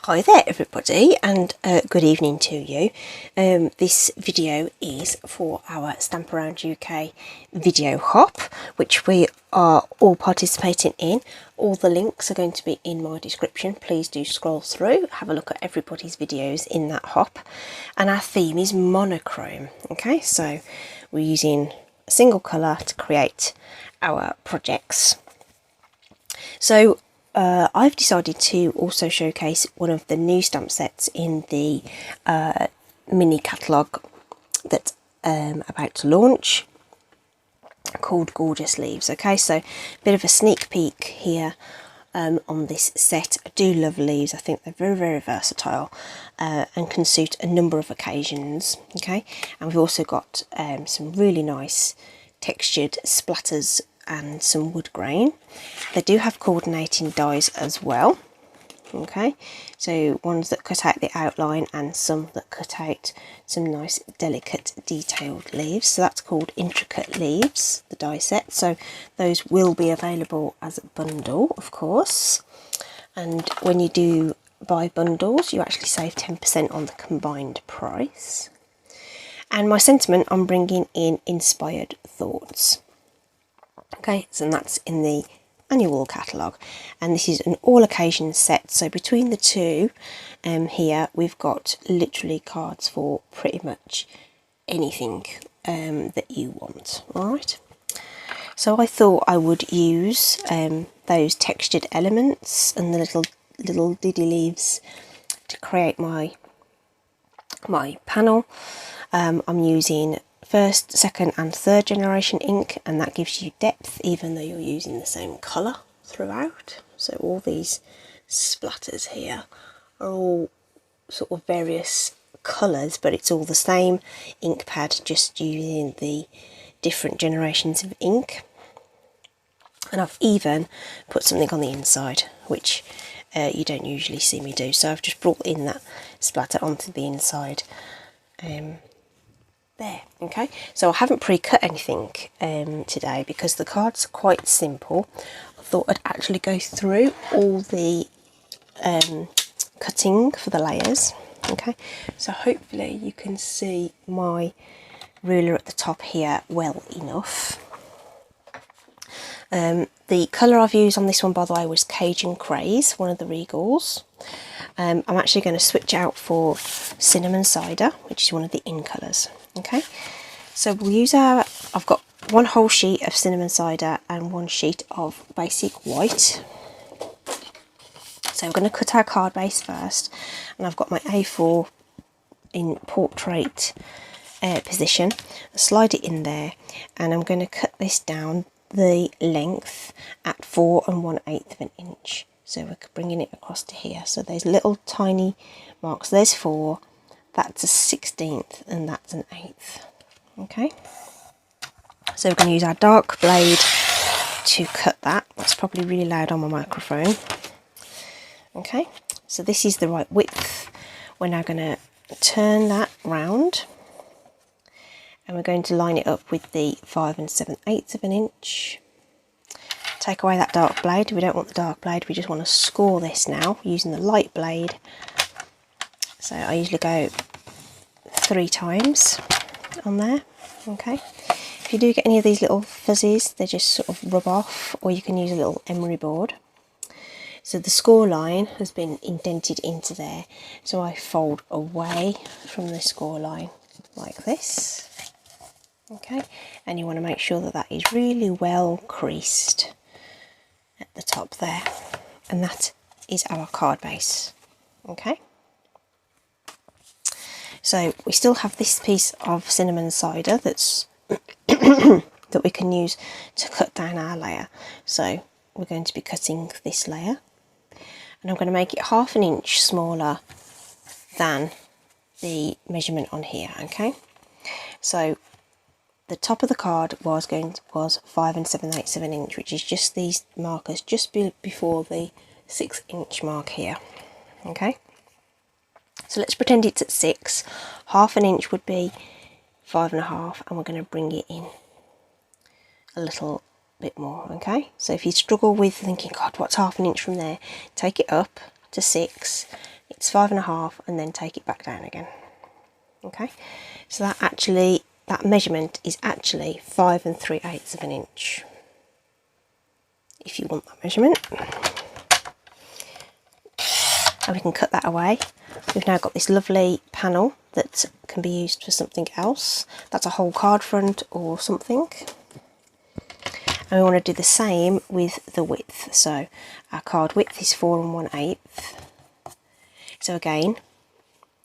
Hi there everybody, and good evening to you. This video is for our Stamp Around UK video hop, which we are all participating in. All the links are going to be in my description. Please do scroll through, have a look at everybody's videos in that hop. And our theme is monochrome. Okay, so we're using a single colour to create our projects. So I've decided to also showcase one of the new stamp sets in the mini catalogue that I'm about to launch, called Gorgeous Leaves. Okay, so a bit of a sneak peek here on this set. I do love leaves. I think they're very, very versatile and can suit a number of occasions. Okay, and we've also got some really nice textured splatters and some wood grain. They do have coordinating dies as well. Okay, so ones that cut out the outline and some that cut out some nice delicate detailed leaves. So that's called Intricate Leaves, the die set. So those will be available as a bundle, of course. And when you do buy bundles, you actually save 10% on the combined price. And my sentiment on bringing in Inspired Thoughts. Okay, so that's in the annual catalogue, and this is an all occasion set. So between the two here, we've got literally cards for pretty much anything that you want. All right, so I thought I would use those textured elements and the little diddy leaves to create my panel. I'm using first, second and third generation ink, and that gives you depth even though you're using the same colour throughout. So all these splatters here are all sort of various colours, but it's all the same ink pad, just using the different generations of ink. And I've even put something on the inside which you don't usually see me do, so I've just brought in that splatter onto the inside there. Okay, so I haven't pre-cut anything today because the cards are quite simple. I thought I'd actually go through all the cutting for the layers. Okay, so hopefully you can see my ruler at the top here well enough. The colour I've used on this one, by the way, was Cajun Craze, one of the Regals. I'm actually going to switch out for Cinnamon Cider, which is one of the in colours. Okay, so we'll use I've got one whole sheet of Cinnamon Cider and one sheet of basic white. So I'm going to cut our card base first, and I've got my A4 in portrait position. I'll slide it in there, and I'm going to cut this down the length at 4 1/8 of an inch. So we're bringing it across to here. So there's little tiny marks. There's 4. That's a 16th, and that's an 1/8. Okay. So we're going to use our dark blade to cut that. That's probably really loud on my microphone. Okay. So this is the right width. We're now going to turn that round, and we're going to line it up with the 5 7/8 of an inch. Take away that dark blade. We don't want the dark blade, we just want to score this now using the light blade. So I usually go 3 times on there. Okay, if you do get any of these little fuzzies, they just sort of rub off, or you can use a little emery board. So the score line has been indented into there, so I fold away from the score line like this. Okay, and you want to make sure that that is really well creased at the top there, and that is our card base. Okay, so we still have this piece of Cinnamon Cider that's that we can use to cut down our layer. So we're going to be cutting this layer, and I'm going to make it 1/2 inch smaller than the measurement on here. Okay, so the top of the card was 5 7/8 of an inch, which is just these markers just before the 6 inch mark here. Okay, so let's pretend it's at 6. 1/2 inch would be 5 1/2, and we're going to bring it in a little bit more. Okay, so if you struggle with thinking, God, what's 1/2 inch from there, take it up to 6. it's 5.5 and then take it back down again. Okay, so that measurement is actually 5 3/8 of an inch. If you want that measurement, and we can cut that away. We've now got this lovely panel that can be used for something else. That's a whole card front or something. And we want to do the same with the width. So our card width is 4 1/8. So again,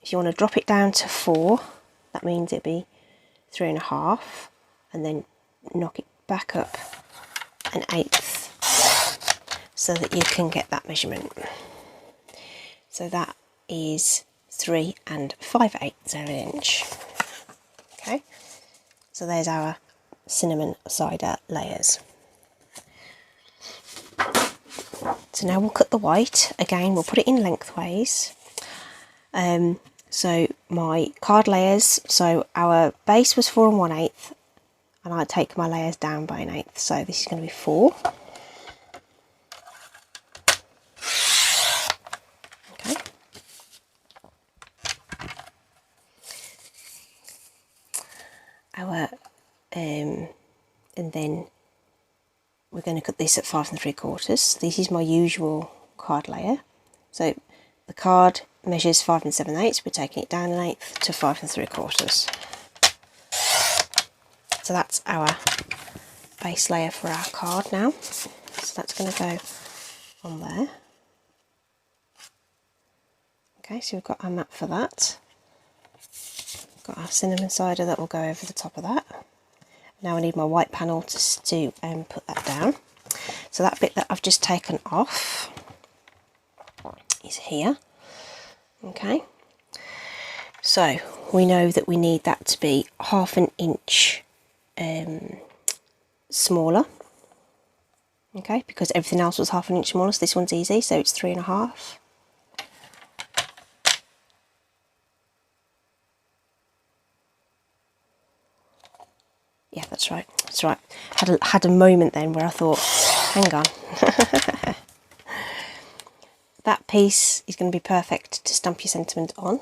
if you want to drop it down to 4, that means it'd be 3.5, and then knock it back up 1/8 so that you can get that measurement. So that is 3 5/8 of an inch. Okay, so there's our cinnamon cider layers. So now we'll cut the white. Again, we'll put it in lengthways. So my card layers, so our base was 4 1/8, and I take my layers down by 1/8. So this is going to be 4. Okay. And then we're going to cut this at 5 3/4. This is my usual card layer. So the card measures 5 7/8. We're taking it down 1/8 to 5 3/4. So that's our base layer for our card now. So that's going to go on there. Okay, so we've got our mat for that. We've got our cinnamon cider that will go over the top of that. Now I need my white panel to put that down. So that bit that I've just taken off is here. Okay, so we know that we need that to be 1/2 inch smaller. Okay, because everything else was 1/2 inch smaller, so this one's easy, so it's 3.5. Yeah, that's right. That's right. Had a moment then where I thought, hang on. That piece is going to be perfect to stamp your sentiment on.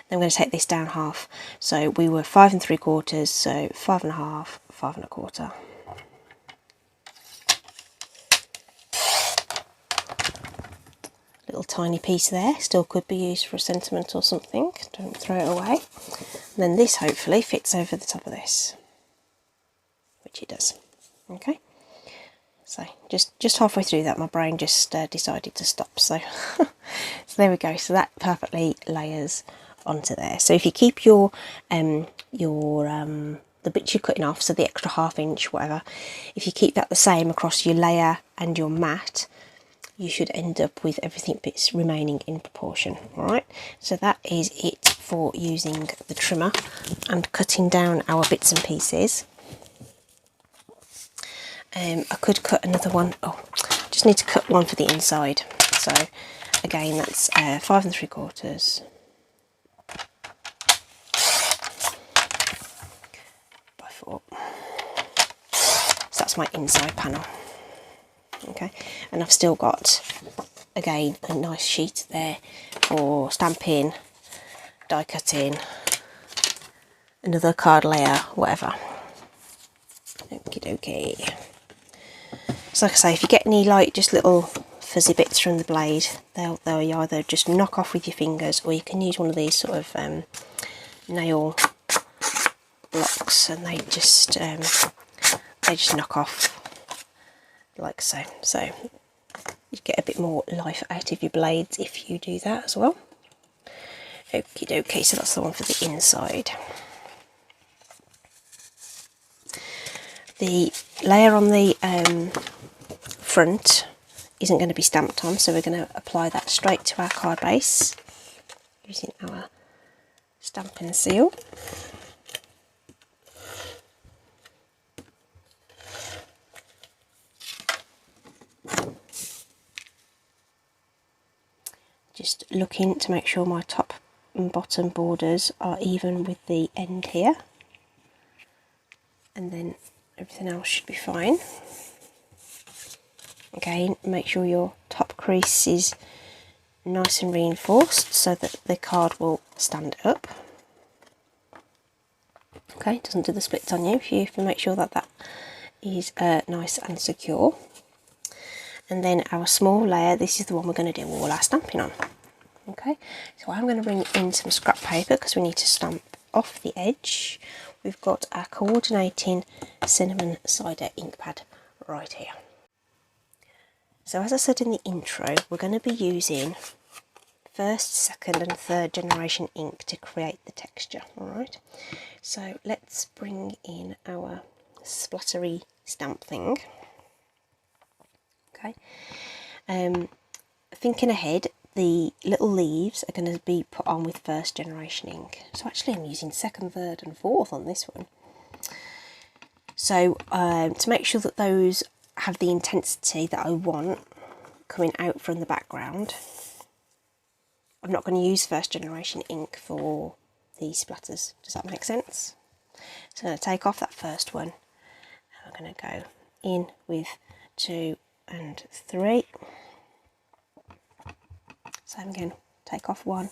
Then I'm going to take this down half. So we were 5 3/4, so 5.5, 5 1/4. Little tiny piece there, still could be used for a sentiment or something. Don't throw it away. And then this hopefully fits over the top of this, which it does. Okay. So just halfway through that, my brain just decided to stop. So, so there we go. So that perfectly layers onto there. So if you keep your the bits you're cutting off, so the extra 1/2 inch, whatever, if you keep that the same across your layer and your mat, you should end up with everything bits remaining in proportion. All right. So that is it for using the trimmer and cutting down our bits and pieces. I could cut another one. Oh, just need to cut one for the inside. So again, that's 5 3/4 by 4. So that's my inside panel. Okay, and I've still got, again, a nice sheet there for stamping, die cutting, another card layer, whatever. Okie dokie. So like I say, if you get any like just little fuzzy bits from the blade, they'll either just knock off with your fingers, or you can use one of these sort of nail blocks, and they just knock off like so. So you get a bit more life out of your blades if you do that as well. Okie dokie, so that's the one for the inside. The layer on the front isn't going to be stamped on, so we're going to apply that straight to our card base using our Stampin' Seal. Just looking to make sure my top and bottom borders are even with the end here, and then everything else should be fine. Again, make sure your top crease is nice and reinforced so that the card will stand up. Okay, doesn't do the splits on you if you make sure that that is nice and secure. And then our small layer, this is the one we're going to do all our stamping on. Okay, so I'm going to bring in some scrap paper because we need to stamp off the edge. We've got our coordinating cinnamon cider ink pad right here. So as I said in the intro, we're going to be using first, second and third generation ink to create the texture. Alright, so let's bring in our splattery stamp thing. Okay, thinking ahead, the little leaves are going to be put on with first generation ink. So actually I'm using second, third and fourth on this one. So to make sure that those have the intensity that I want coming out from the background, I'm not going to use first generation ink for these splatters. Does that make sense? So I'm going to take off that first one and we're going to go in with 2 and 3. Same again, take off 1,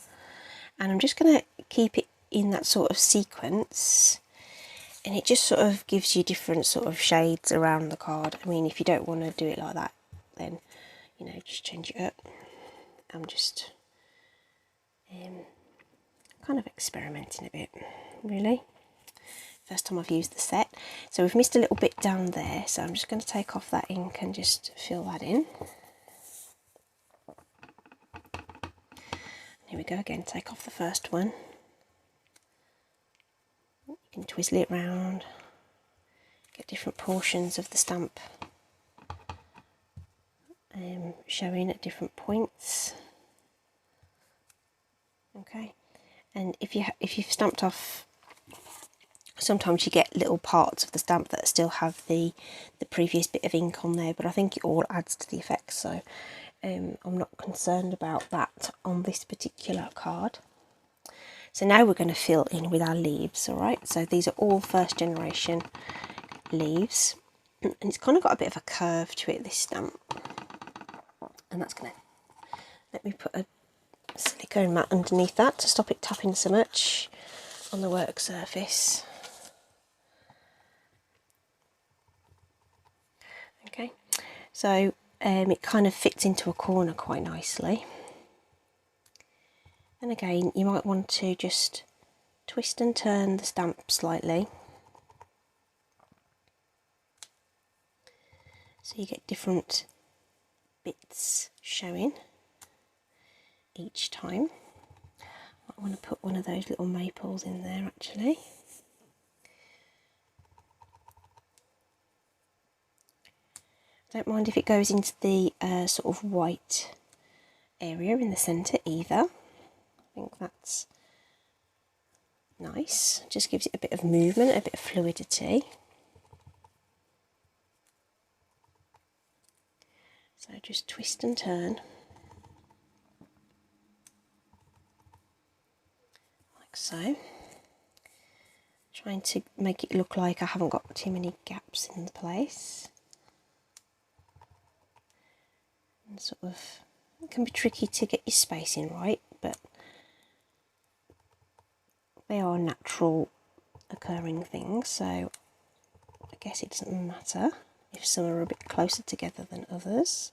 and I'm just going to keep it in that sort of sequence, and it just sort of gives you different sort of shades around the card. I mean, if you don't want to do it like that, then, you know, just change it up. I'm just kind of experimenting a bit, really. First time I've used the set. So we've missed a little bit down there, so I'm just going to take off that ink and just fill that in. Here we go again, take off the first one. You can twizzle it round, get different portions of the stamp showing at different points. Okay, and if you've stamped off, sometimes you get little parts of the stamp that still have the previous bit of ink on there, but I think it all adds to the effect, so I'm not concerned about that on this particular card. So now we're going to fill in with our leaves. Alright, so these are all first generation leaves, and it's kind of got a bit of a curve to it, this stamp, and that's going to, let me put a silicone mat underneath that to stop it tapping so much on the work surface. Okay, so it kind of fits into a corner quite nicely. And again, you might want to just twist and turn the stamp slightly, so you get different bits showing each time. I want to put one of those little maples in there actually. Don't mind if it goes into the sort of white area in the centre either. I think that's nice, just gives it a bit of movement, a bit of fluidity. So just twist and turn, like so. Trying to make it look like I haven't got too many gaps in the place. And sort of, it can be tricky to get your spacing right, but they are natural occurring things, so I guess it doesn't matter if some are a bit closer together than others.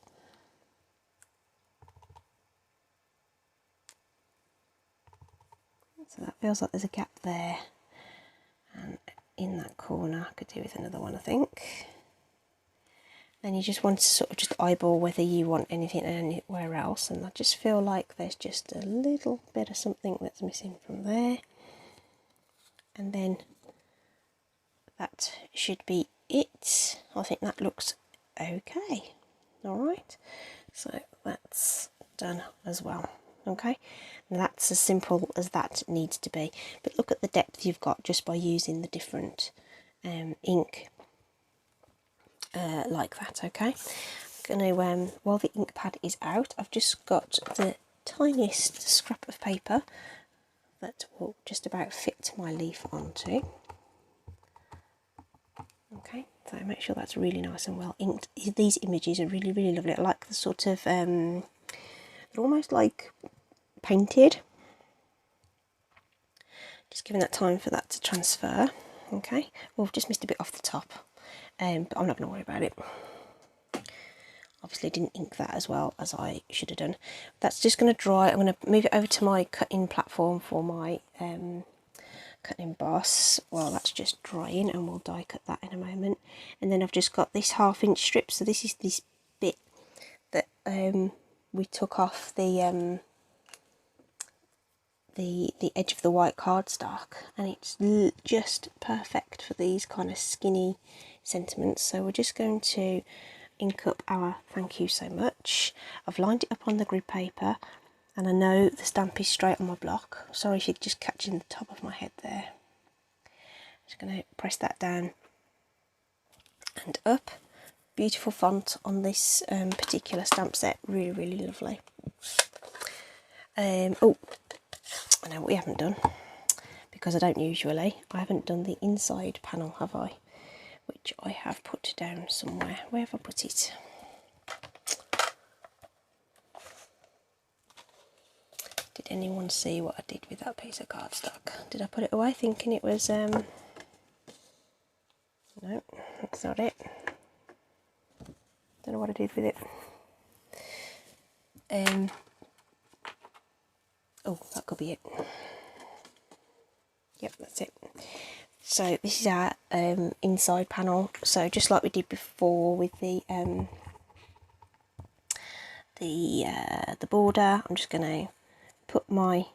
So that feels like there's a gap there, and in that corner I could do with another one, I think. Then you just want to sort of just eyeball whether you want anything anywhere else, and I just feel like there's just a little bit of something that's missing from there. And then that should be it. I think that looks okay. Alright, so that's done as well. Okay, and that's as simple as that needs to be. But look at the depth you've got just by using the different ink like that. Okay, I'm going to, while the ink pad is out, I've just got the tiniest scrap of paper that will just about fit my leaf onto. Okay, So make sure that's really nice and well inked. These images are really, really lovely. I like the sort of, they're almost like painted. Just giving that time for that to transfer. Okay, well, I've just missed a bit off the top, but I'm not going to worry about it. Obviously didn't ink that as well as I should have done. That's just going to dry. I'm going to move it over to my cutting platform for my cutting emboss while that's just drying, and we'll die cut that in a moment. And then I've just got this 1/2 inch strip, so this is this bit that we took off the edge of the white cardstock, and it's just perfect for these kind of skinny sentiments. So we're just going to ink up our thank you so much. I've lined it up on the grid paper, and I know the stamp is straight on my block. Sorry if you're just catching the top of my head there. Just going to press that down and up. Beautiful font on this particular stamp set, really, really lovely. Oh, I know what we haven't done, because I don't usually. I haven't done the inside panel, have I? Which I have put down somewhere. Where have I put it? Did anyone see what I did with that piece of cardstock? Did I put it away thinking it was... No, that's not it. Don't know what I did with it. Oh, that could be it. Yep, that's it. So this is our inside panel. So just like we did before with the border, I'm just going to put my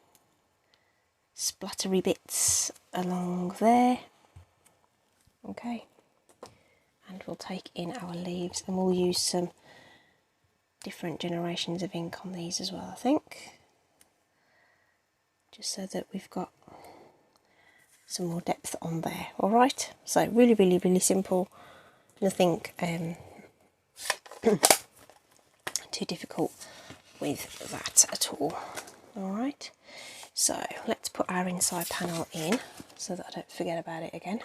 splattery bits along there. Okay, and we'll take in our leaves, and we'll use some different generations of ink on these as well, I think, just so that we've got some more depth on there. All right, so really, really, really simple, nothing too difficult with that at all. All right, so let's put our inside panel in so that I don't forget about it again.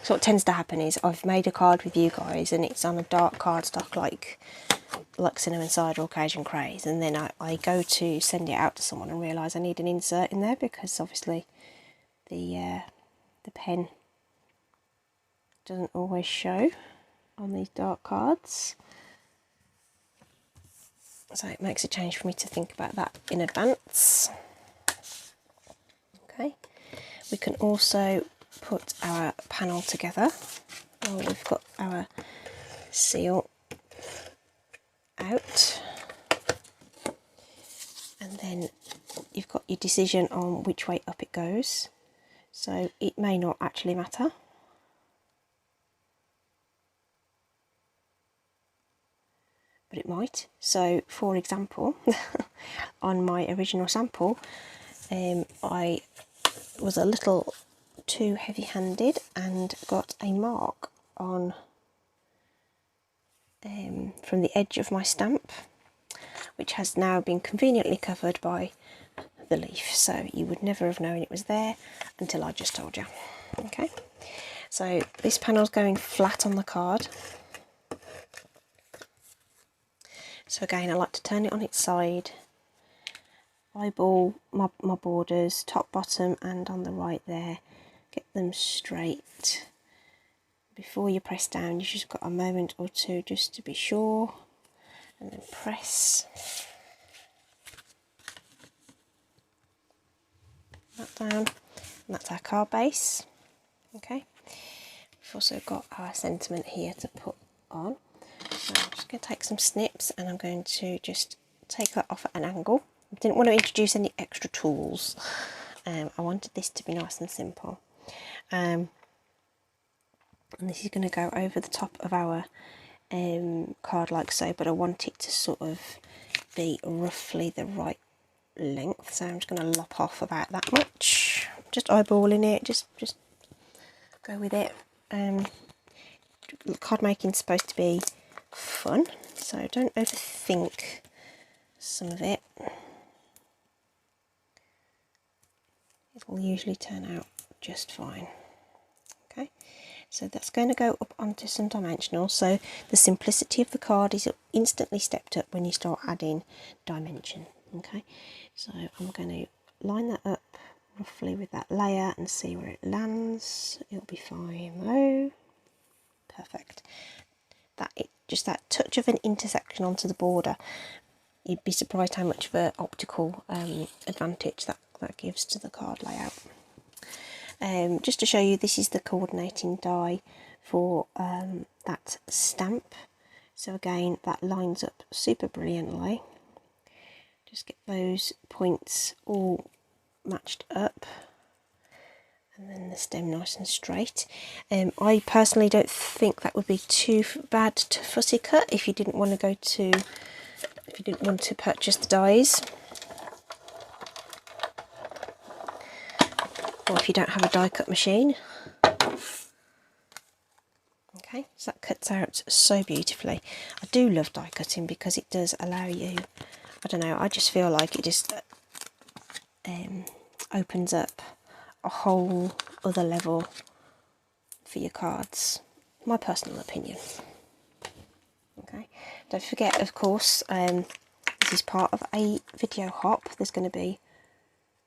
So what tends to happen is I've made a card with you guys and it's on a dark cardstock like Cinnamon Cider or Cajun Craze, and then I go to send it out to someone and realise I need an insert in there, because obviously the pen doesn't always show on these dark cards. So it makes a change for me to think about that in advance. Okay, we can also put our panel together. Well, we've got our seal out, and then you've got your decision on which way up it goes. So it may not actually matter. But it might. So for example, on my original sample, I was a little too heavy-handed and got a mark on from the edge of my stamp, which has now been conveniently covered by the leaf, so you would never have known it was there until I just told you. Okay, so this panel's going flat on the card. So again, I like to turn it on its side, eyeball my borders, top, bottom and on the right there, get them straight. Before you press down, you've just got a moment or two just to be sure, and then press that down, and that's our card base. Okay, we've also got our sentiment here to put on. So I'm just going to take some snips and I'm going to just take that off at an angle. I didn't want to introduce any extra tools. I wanted this to be nice and simple. And this is going to go over the top of our card like so, but I want it to sort of be roughly the right length. So I'm just going to lop off about that much. Just eyeballing it, just go with it. Card making is supposed to be fun, so don't overthink some of it. It will usually turn out just fine. Okay, so that's going to go up onto some dimensional, so the simplicity of the card is instantly stepped up when you start adding dimension. Okay, so I'm going to line that up roughly with that layer and see where it lands. It'll be fine though. Perfect. Just that touch of an intersection onto the border, you'd be surprised how much of an optical advantage that gives to the card layout. Just to show you, this is the coordinating die for that stamp. So again, that lines up super brilliantly. Just get those points all matched up, and then the stem nice and straight. I personally don't think that would be too bad to fussy cut if you didn't want to purchase the dies, or if you don't have a die cut machine. Okay, so that cuts out so beautifully. I do love die cutting because it does allow you, I don't know, I just feel like it just opens up a whole other level for your cards. My personal opinion. Okay, don't forget, of course, this is part of a video hop. There's going to be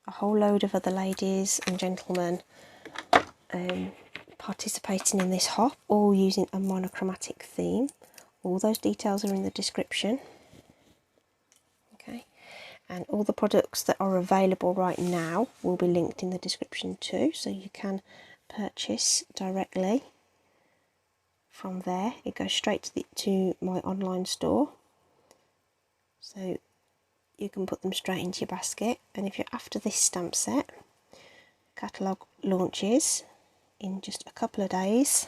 a whole load of other ladies and gentlemen participating in this hop, all using a monochromatic theme. All those details are in the description. Okay, and all the products that are available right now will be linked in the description too, so you can purchase directly from there. It goes straight to my online store, so you can put them straight into your basket. And if you're after this stamp set, catalogue launches in just a couple of days.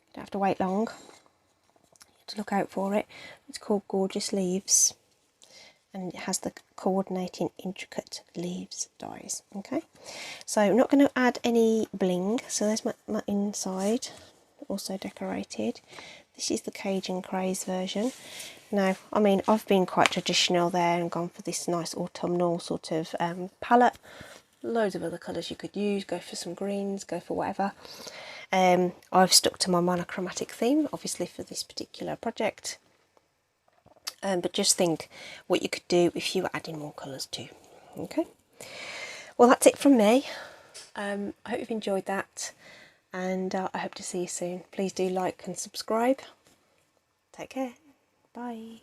You don't have to wait long. You have to look out for it. It's called Gorgeous Leaves, and it has the coordinating intricate leaves dies. Okay, so I'm not going to add any bling, so there's my inside, also decorated. This is the Cajun Craze version. Now, I mean, I've been quite traditional there and gone for this nice autumnal sort of palette. Loads of other colours you could use, go for some greens, go for whatever. I've stuck to my monochromatic theme, obviously, for this particular project. But just think what you could do if you were adding more colours too. Okay, well, that's it from me. I hope you've enjoyed that, and I hope to see you soon. Please do like and subscribe. Take care. Bye.